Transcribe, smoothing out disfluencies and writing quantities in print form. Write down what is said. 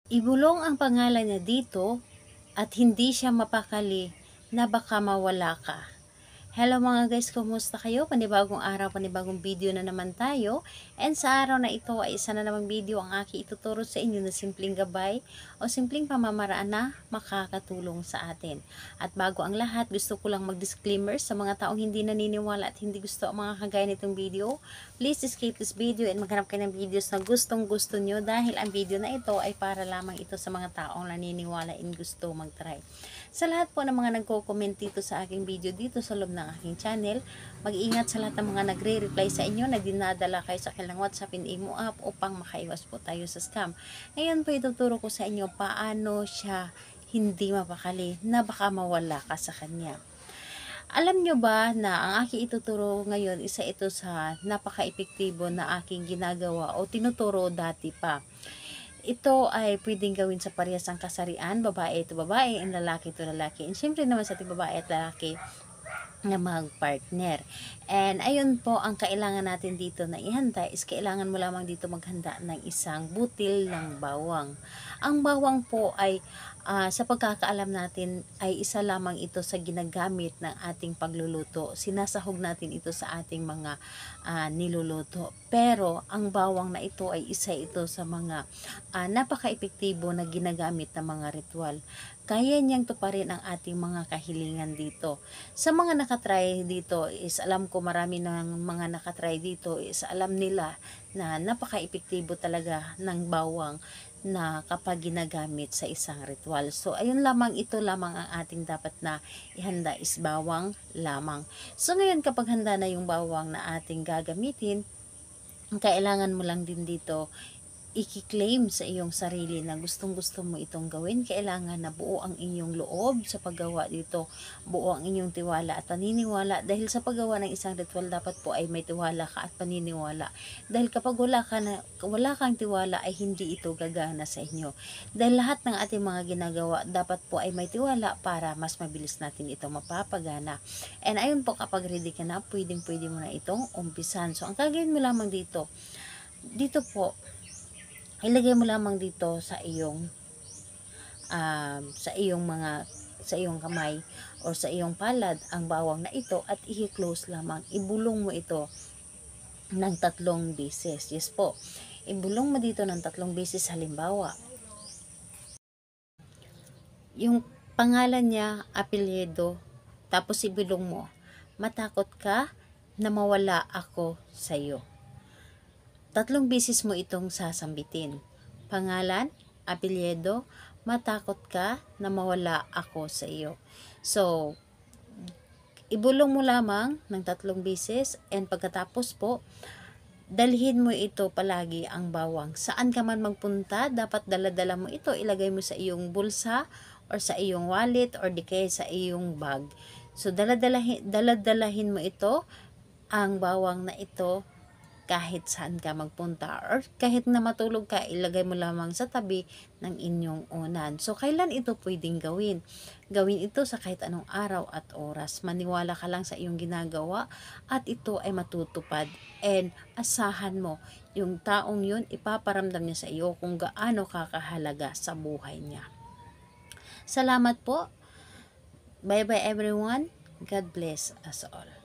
Ibulong ang pangalan niya dito at hindi siya mapakali na baka mawala ka. Hello mga guys, kumusta kayo? Panibagong araw, panibagong video na naman tayo. And sa araw na ito ay isa na namang video ang aking ituturo sa inyo na simpleng gabay o simpleng pamamaraan na makakatulong sa atin. At bago ang lahat, gusto ko lang mag-disclaimer sa mga taong hindi naniniwala at hindi gusto ang mga kagaya nitong video. Please escape this video and maghanap kayo ng videos na gustong gusto nyo dahil ang video na ito ay para lamang ito sa mga taong naniniwala and gusto mag-try. Sa lahat po ng mga nagko-comment dito sa aking video dito sa loob ng aking channel, mag-iingat sa lahat ng mga nagre-reply sa inyo na dinadala kayo sa kanilang WhatsApp and Imo app upang makaiwas po tayo sa scam. Ngayon po ituturo ko sa inyo paano siya hindi mapakali na baka mawala ka sa kanya. Alam nyo ba na ang aking ituturo ngayon, isa ito sa napaka-epektibo na aking ginagawa o tinuturo dati pa. Ito ay pwedeng gawin sa parehas ang kasarian, babae ito babae, and lalaki ito lalaki. And syempre naman sa ating babae at lalaki na mag-partner. And ayun po, ang kailangan natin dito na ihanda is kailangan mo lamang dito maghanda ng isang butil ng bawang. Ang bawang po ay sa pagkakaalam natin ay isa lamang ito sa ginagamit ng ating pagluluto. Sinasahog natin ito sa ating mga niluluto. Pero ang bawang na ito ay isa ito sa mga napaka-epektibo na ginagamit ng mga ritual. Kaya niyang tuparin ang ating mga kahilingan dito. Sa mga nakatry dito is alam ko marami ng mga nakatry dito is alam nila na napaka-epektibo talaga ng bawang na kapag ginagamit sa isang ritual. So, ayun lamang, ito lamang ang ating dapat na ihanda is bawang lamang. So, ngayon kapag handa na yung bawang na ating gagamitin, kailangan mo lang din dito i-claim sa iyong sarili na gustong-gusto mo itong gawin. Kailangan na buo ang inyong loob sa paggawa dito, buo ang inyong tiwala at paniniwala, dahil sa paggawa ng isang ritual dapat po ay may tiwala ka at paniniwala, dahil kapag wala kang tiwala ay hindi ito gagana sa inyo. Dahil lahat ng ating mga ginagawa dapat po ay may tiwala para mas mabilis natin ito mapapagana. And ayun po, kapag ready ka na, pwede mo na itong umpisan. So ang gagawin mo lamang dito po, ilagay mo lamang dito sa iyong sa iyong kamay o sa iyong palad ang bawang na ito at i-close lamang. Ibulong mo ito ng 3 beses. Yes po. Ibulong mo dito ng 3 beses. Halimbawa, yung pangalan niya, apelyido, tapos ibulong mo, matakot ka na mawala ako sa iyo. 3 beses mo itong sasambitin. Pangalan, apelyido, matakot ka na mawala ako sa iyo. So, ibulong mo lamang ng 3 beses and pagkatapos po, dalhin mo ito palagi ang bawang. Saan ka man magpunta, dapat daladala mo ito. Ilagay mo sa iyong bulsa or sa iyong wallet or di kaya sa iyong bag. So, daladalahin mo ito, ang bawang na ito, kahit saan ka magpunta or kahit na matulog ka, ilagay mo lamang sa tabi ng inyong unan. So, kailan ito pwedeng gawin? Gawin ito sa kahit anong araw at oras. Maniwala ka lang sa iyong ginagawa at ito ay matutupad. And asahan mo, yung taong yun, ipaparamdam niya sa iyo kung gaano kakahalaga sa buhay niya. Salamat po. Bye-bye everyone. God bless us all.